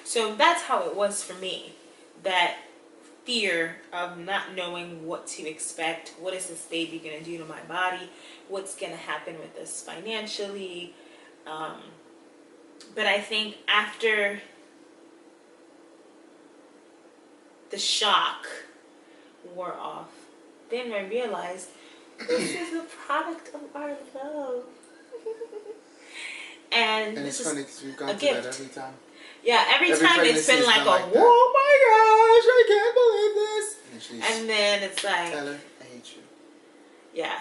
So that's how it was for me. That fear of not knowing what to expect. What is this baby going to do to my body? What's going to happen with us financially? But I think after the shock wore off, then I realized this is a product of our love. And it's funny because we've gone through that every time. Yeah, every time it's been like oh my gosh, I can't believe this. And then it's like, Tyler, I hate you. Yeah.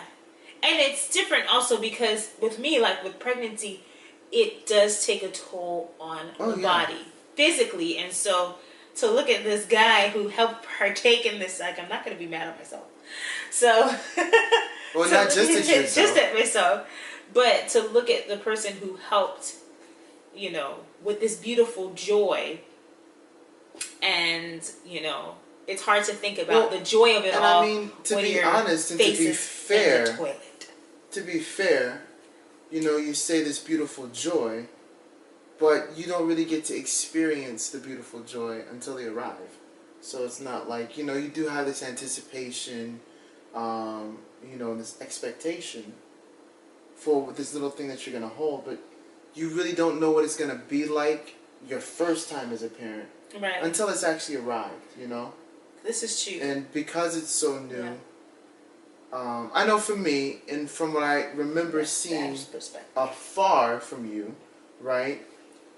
And it's different also because with me, like with pregnancy, it does take a toll on the body physically. And so to look at this guy who helped partake in this, like, I'm not going to be mad at myself. So, well, not just at yourself. Just at myself. But to look at the person who helped, you know, with this beautiful joy. And, you know, it's hard to think about the joy of it all. And I mean, to be honest and to be fair, you know, you say this beautiful joy, but you don't really get to experience the beautiful joy until they arrive. So it's not like, you know, you do have this anticipation, you know, this expectation for this little thing that you're going to hold, but you really don't know what it's going to be like your first time as a parent. Right. Until it's actually arrived, you know? This is true. And because it's so new, I know for me, and from what I remember seeing afar from you, right,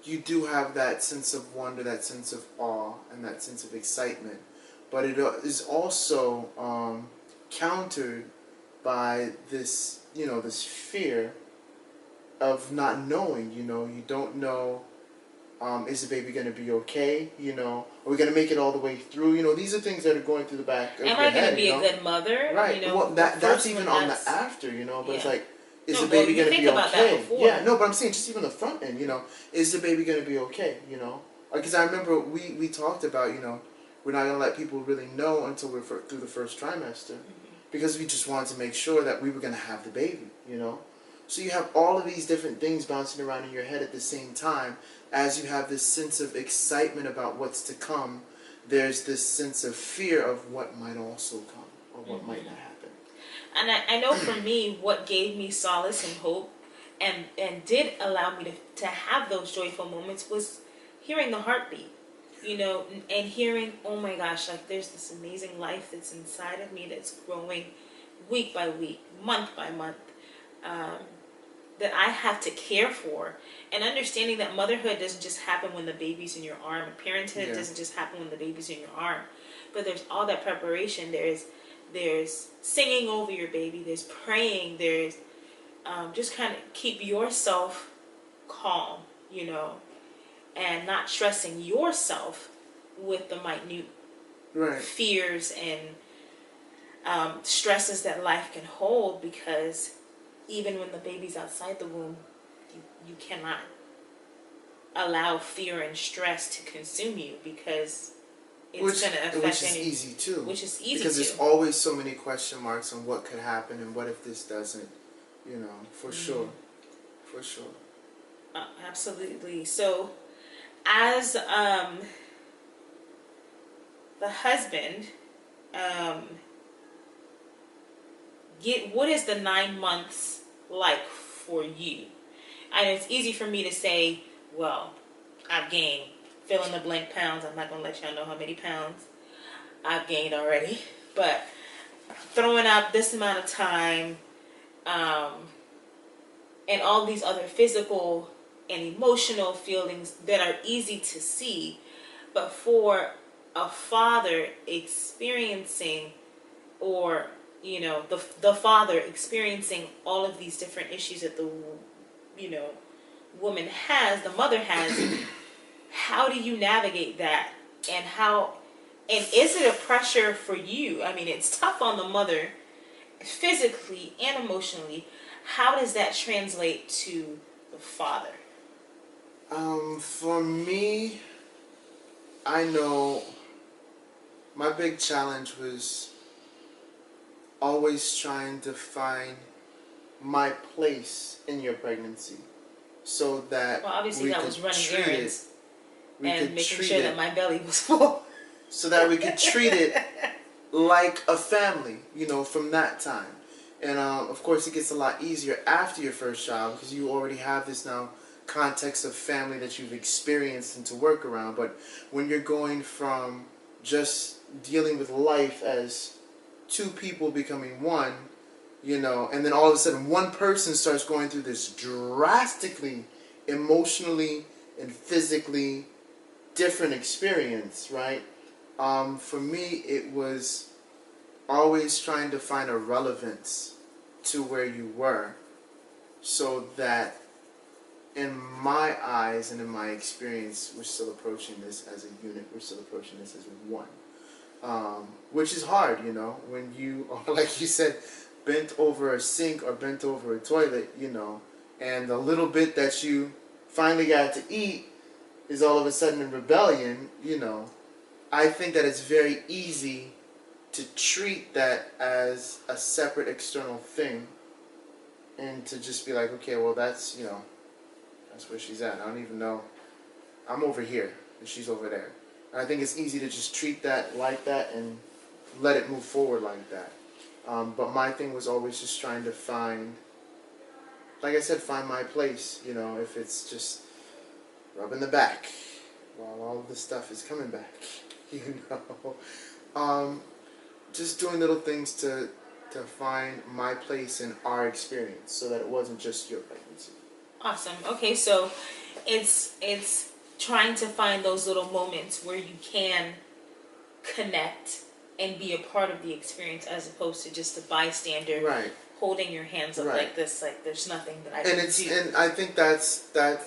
you do have that sense of wonder, that sense of awe, and that sense of excitement. But it is also countered by this, you know, this fear of not knowing, you know, you don't know. Is the baby going to be okay? You know, are we going to make it all the way through? You know, these are things that are going through the back of your head. Am I going to be a good mother? Right. You know, well, that's even on the after, you know. But it's like, is the baby going to be okay? Yeah. No, but I'm saying just even the front end. You know, is the baby going to be okay? You know, because I remember we talked about, you know, we're not going to let people really know until we're through the first trimester, because we just wanted to make sure that we were going to have the baby. You know. So you have all of these different things bouncing around in your head at the same time. As you have this sense of excitement about what's to come, there's this sense of fear of what might also come or what might not happen. And I know for me, what gave me solace and hope and did allow me to have those joyful moments was hearing the heartbeat, you know, and hearing, oh my gosh, like there's this amazing life that's inside of me that's growing week by week, month by month. That I have to care for, and understanding that motherhood doesn't just happen when the baby's in your arm, and parenthood doesn't just happen when the baby's in your arm, but there's all that preparation. There's singing over your baby, there's praying, there's just kind of keep yourself calm, you know, and not stressing yourself with the minute fears and stresses that life can hold, because even when the baby's outside the womb, you cannot allow fear and stress to consume you, because it's going to affect which is easy too. Because there's always so many question marks on what could happen and what if this doesn't, you know, for sure. Absolutely. So, as the husband, what is the 9 months like for you? And it's easy for me to say, well, I've gained fill in the blank pounds. I'm not going to let y'all know how many pounds I've gained already, but throwing up this amount of time, and all these other physical and emotional feelings that are easy to see. But for a father experiencing, or you know, the father experiencing all of these different issues that the, you know, woman has, the mother has, how do you navigate that? And is it a pressure for you? I mean, it's tough on the mother physically and emotionally. How does that translate to the father? For me, I know my big challenge was always trying to find my place in your pregnancy, so that obviously that was running errands. and making sure that my belly was full. So that we could treat it like a family, you know, from that time. And of course, it gets a lot easier after your first child because you already have this now context of family that you've experienced and to work around. But when you're going from just dealing with life as two people becoming one, you know, and then all of a sudden one person starts going through this drastically emotionally and physically different experience, right? For me, it was always trying to find a relevance to where you were so that in my eyes and in my experience, we're still approaching this as a unit, we're still approaching this as one. Which is hard, you know, when you are, like you said, bent over a sink or bent over a toilet, you know, and the little bit that you finally got to eat is all of a sudden in rebellion, you know. I think that it's very easy to treat that as a separate external thing and to just be like, okay, well, that's, you know, that's where she's at. I don't even know. I'm over here and she's over there. And I think it's easy to just treat that like that and let it move forward like that. But my thing was always just trying to find, like I said, find my place, you know, if it's just rubbing the back while all of this stuff is coming back, you know. Just doing little things to find my place in our experience so that it wasn't just your pregnancy. Awesome. Okay, so it's trying to find those little moments where you can connect and be a part of the experience as opposed to just a bystander, right, holding your hands up like this, like there's nothing that I can do. And I think that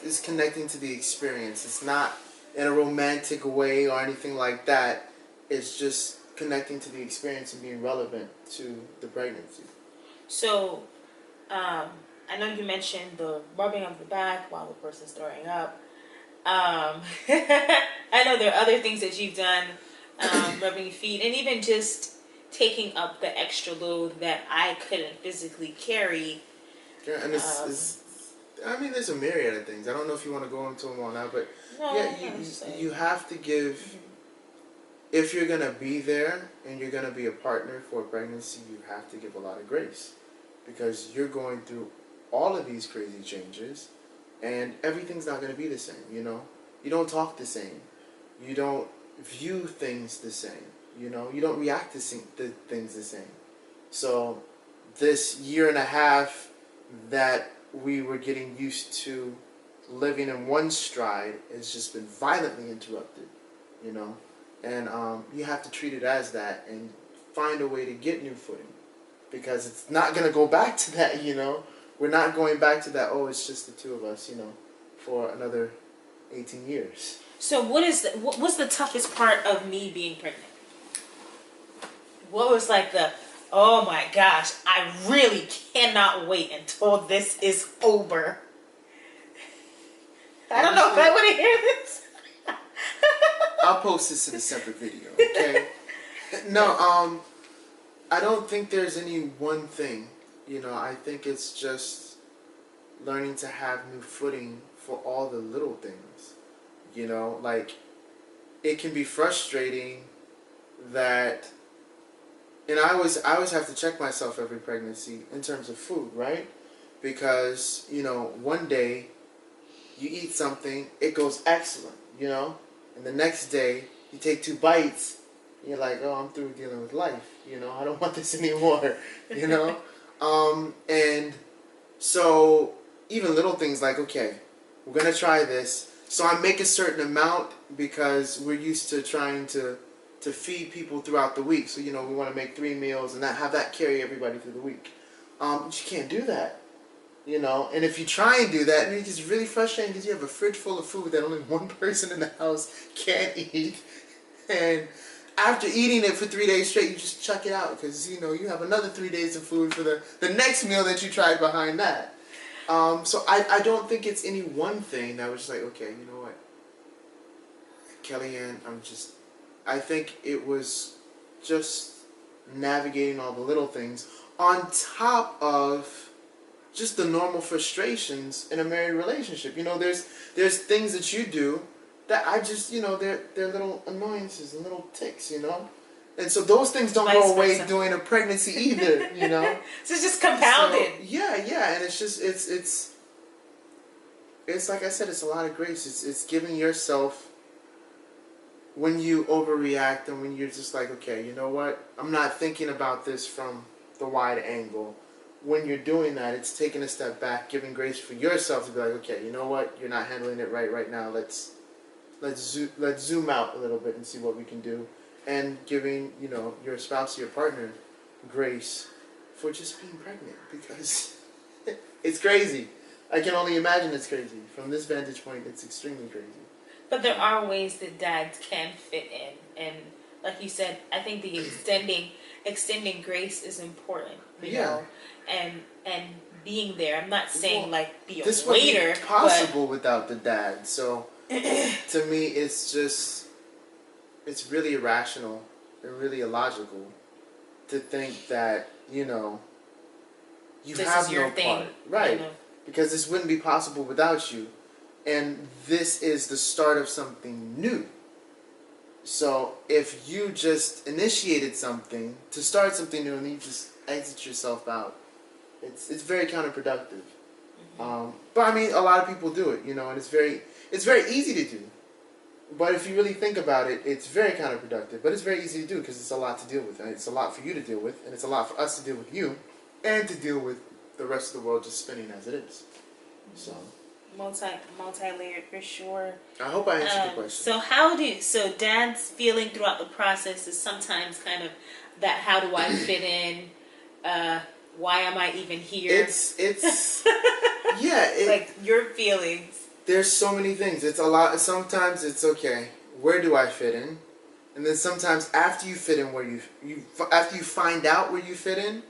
is connecting to the experience. It's not in a romantic way or anything like that. It's just connecting to the experience and being relevant to the pregnancy. So, I know you mentioned the rubbing of the back while the person's throwing up. I know there are other things that you've done, rubbing your feet, and even just taking up the extra load that I couldn't physically carry. Yeah, and I mean, there's a myriad of things. I don't know if you want to go into them all now, but no, yeah, you have to give. If you're going to be there and you're going to be a partner for a pregnancy, you have to give a lot of grace because you're going through all of these crazy changes and everything's not going to be the same, you know? You don't talk the same. You don't view things the same, you know? You don't react to things the same. So this year and a half that we were getting used to living in one stride has just been violently interrupted, you know? And you have to treat it as that and find a way to get new footing. Because it's not going to go back to that, you know. We're not going back to that, oh, it's just the two of us, you know, for another 18 years. So what's the toughest part of me being pregnant? What was like oh my gosh, I really cannot wait until this is over. I don't know if I want to hear this. I'll post this in a separate video, okay? No, I don't think there's any one thing. You know, I think it's just learning to have new footing for all the little things. You know, like, it can be frustrating that, and I always have to check myself every pregnancy in terms of food, right? Because, you know, one day you eat something, it goes excellent, you know? And the next day, you take 2 bites, and you're like, oh, I'm through dealing with life. You know, I don't want this anymore. You know? And so, even little things like, okay, we're going to try this. So I make a certain amount because we're used to trying to feed people throughout the week. So, you know, we want to make 3 meals and have that carry everybody through the week. But you can't do that. You know, and if you try and do that, it's just really frustrating because you have a fridge full of food that only one person in the house can eat. And after eating it for 3 days straight, you just chuck it out because, you know, you have another 3 days of food for the next meal that you tried behind that. So I don't think it's any one thing that was just like, okay, you know what, Kellyanne, I think it was just navigating all the little things on top of just the normal frustrations in a married relationship. You know, there's things that you do that I just, they're little annoyances and little ticks, And so those things don't Vice go away versa. during a pregnancy either, So it's just compounded. So, yeah, and it's just, it's like I said, it's a lot of grace. It's giving yourself, when you overreact and when you're just like, okay, you know what? I'm not thinking about this from the wide angle. When you're doing that, it's taking a step back, giving grace for yourself to be like, okay, you know what? You're not handling it right now. Let's zoom out a little bit and see what we can do, and giving your spouse, your partner, grace for just being pregnant, because it's crazy. I can only imagine it's crazy. From this vantage point, it's extremely crazy. But there are ways that dads can fit in, and like you said, I think the extending grace is important. You know, and being there. I'm not saying be a this waiter. This would be possible without the dad. So to me, it's really irrational and really illogical to think that you this have is your no thing, part, right? Because this wouldn't be possible without you. And this is the start of something new. So if you just initiated something to start something new and you just exit yourself out, it's very counterproductive. Mm-hmm. But I mean, a lot of people do it, and it's very easy to do. But if you really think about it, it's very counterproductive. But it's very easy to do because it's a lot to deal with. And it's a lot for you to deal with, and it's a lot for us to deal with you, and to deal with the rest of the world just spinning as it is. So. Multi-layered for sure. I hope I answered the question. So dad's feeling throughout the process is sometimes kind of that, how do I fit in? Why am I even here? It's yeah. Like your feelings. There's so many things. It's a lot. Sometimes it's okay. Where do I fit in? And then sometimes after you fit in, after you find out where you fit in,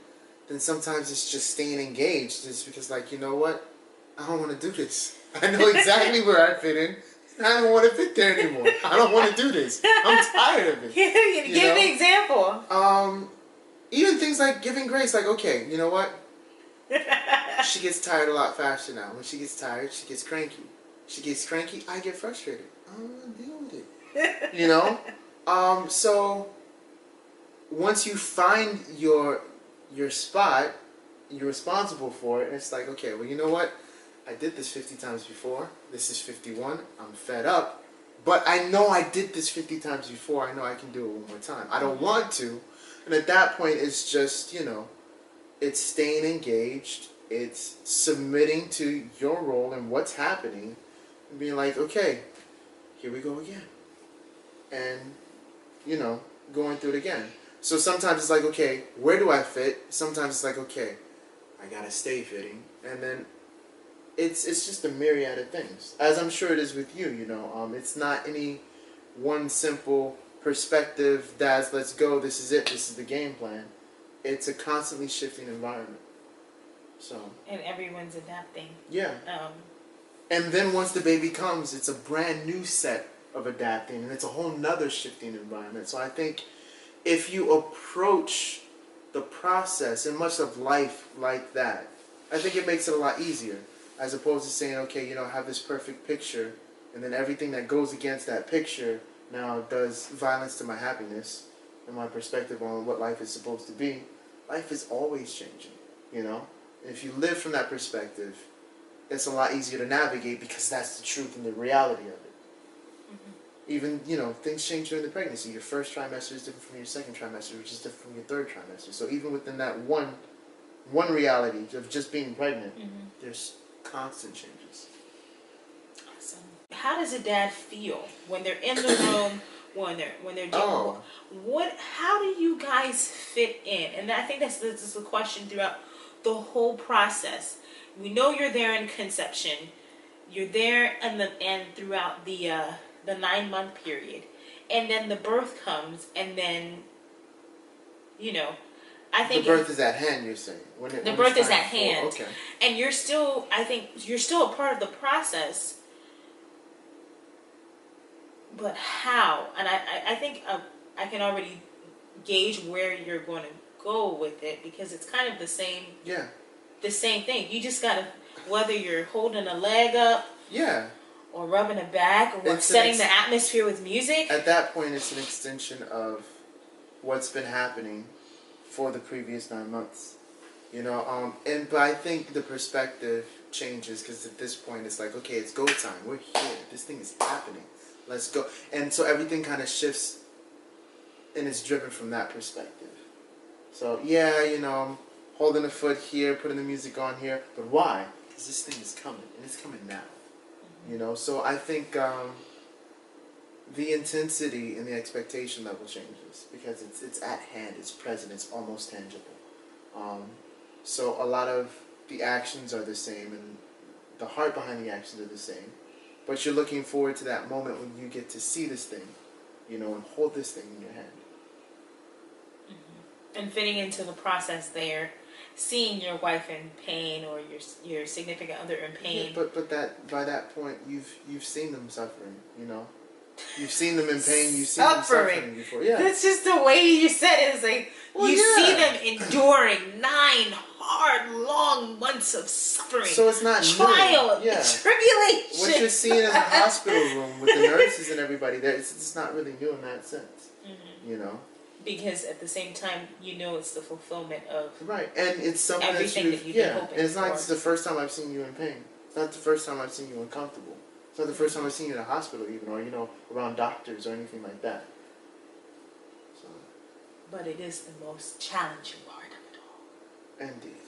then sometimes it's just staying engaged. It's because you know what? I don't want to do this. I know exactly where I fit in. And I don't want to fit there anymore. I don't want to do this. I'm tired of it. Give an example. Even things like giving grace. Like, okay, you know what? She gets tired a lot faster now. When she gets tired, she gets cranky. She gets cranky, I get frustrated. I don't want to deal with it. So once you find your spot, you're responsible for it. And it's like, okay, well, you know what? I did this 50 times before. This is 51. I'm fed up. But I know I did this 50 times before. I know I can do it one more time. I don't want to. And at that point, it's just, it's staying engaged. It's submitting to your role and what's happening. And being like, okay, here we go again. And, going through it again. So sometimes it's like, okay, where do I fit? Sometimes it's like, okay, I gotta stay fitting. And then it's just a myriad of things, as I'm sure it is with you. It's not any one simple perspective. Dads, let's go. This is it. This is the game plan. It's a constantly shifting environment. So. And everyone's adapting. Yeah. And then once the baby comes, it's a brand new set of adapting, and it's a whole nother shifting environment. So I think if you approach the process and much of life like that, I think it makes it a lot easier. As opposed to saying, okay, I have this perfect picture, and then everything that goes against that picture now does violence to my happiness and my perspective on what life is supposed to be. Life is always changing, And if you live from that perspective, it's a lot easier to navigate because that's the truth and the reality of it. Mm-hmm. Even, things change during the pregnancy. Your first trimester is different from your second trimester, which is different from your third trimester. So even within that one reality of just being pregnant, there's constant changes. Awesome. How does a dad feel when they're in the room, when they're doing how do you guys fit in? And I think that's the question throughout the whole process. We know you're there in conception. You're there and throughout the 9-month period. And then the birth comes, and then I think the birth is at hand, you're saying. The birth is at hand. Okay. And you're still a part of the process. But how? And I think I can already gauge where you're going to go with it, because it's kind of the same. Yeah. The same thing. You just gotta, whether you're holding a leg up. Yeah. or rubbing a back or setting the atmosphere with music. At that point, it's an extension of what's been happening for the previous 9 months. But I think the perspective changes because at this point it's like, okay, it's go time. We're here. This thing is happening. Let's go. And so everything kind of shifts and is driven from that perspective. So yeah, I'm holding a foot here, putting the music on here. But why? Because this thing is coming, and it's coming now. So I think the intensity and the expectation level changes because it's at hand, it's present, it's almost tangible. So a lot of the actions are the same, and the heart behind the actions are the same. But you're looking forward to that moment when you get to see this thing, and hold this thing in your hand. Mm-hmm. And fitting into the process there, seeing your wife in pain or your significant other in pain. Yeah, but that by that point you've seen them suffering, You've seen them in pain. You've seen them suffering before. Yeah. That's just the way you said it. It's like see them enduring 9 hard, long months of suffering. So it's not trial, new. Yeah. Tribulation. What you're seeing in the hospital room with the nurses and everybody there, it's not really new in that sense. Mm-hmm. Because at the same time, it's the fulfillment of right, and it's something everything that you've been hoping and it's not for. like it's the first time I've seen you in pain. It's not the first time I've seen you uncomfortable. It's not the first time I've seen you in a hospital even, or, around doctors or anything like that. So. But it is the most challenging part of it all. Indeed.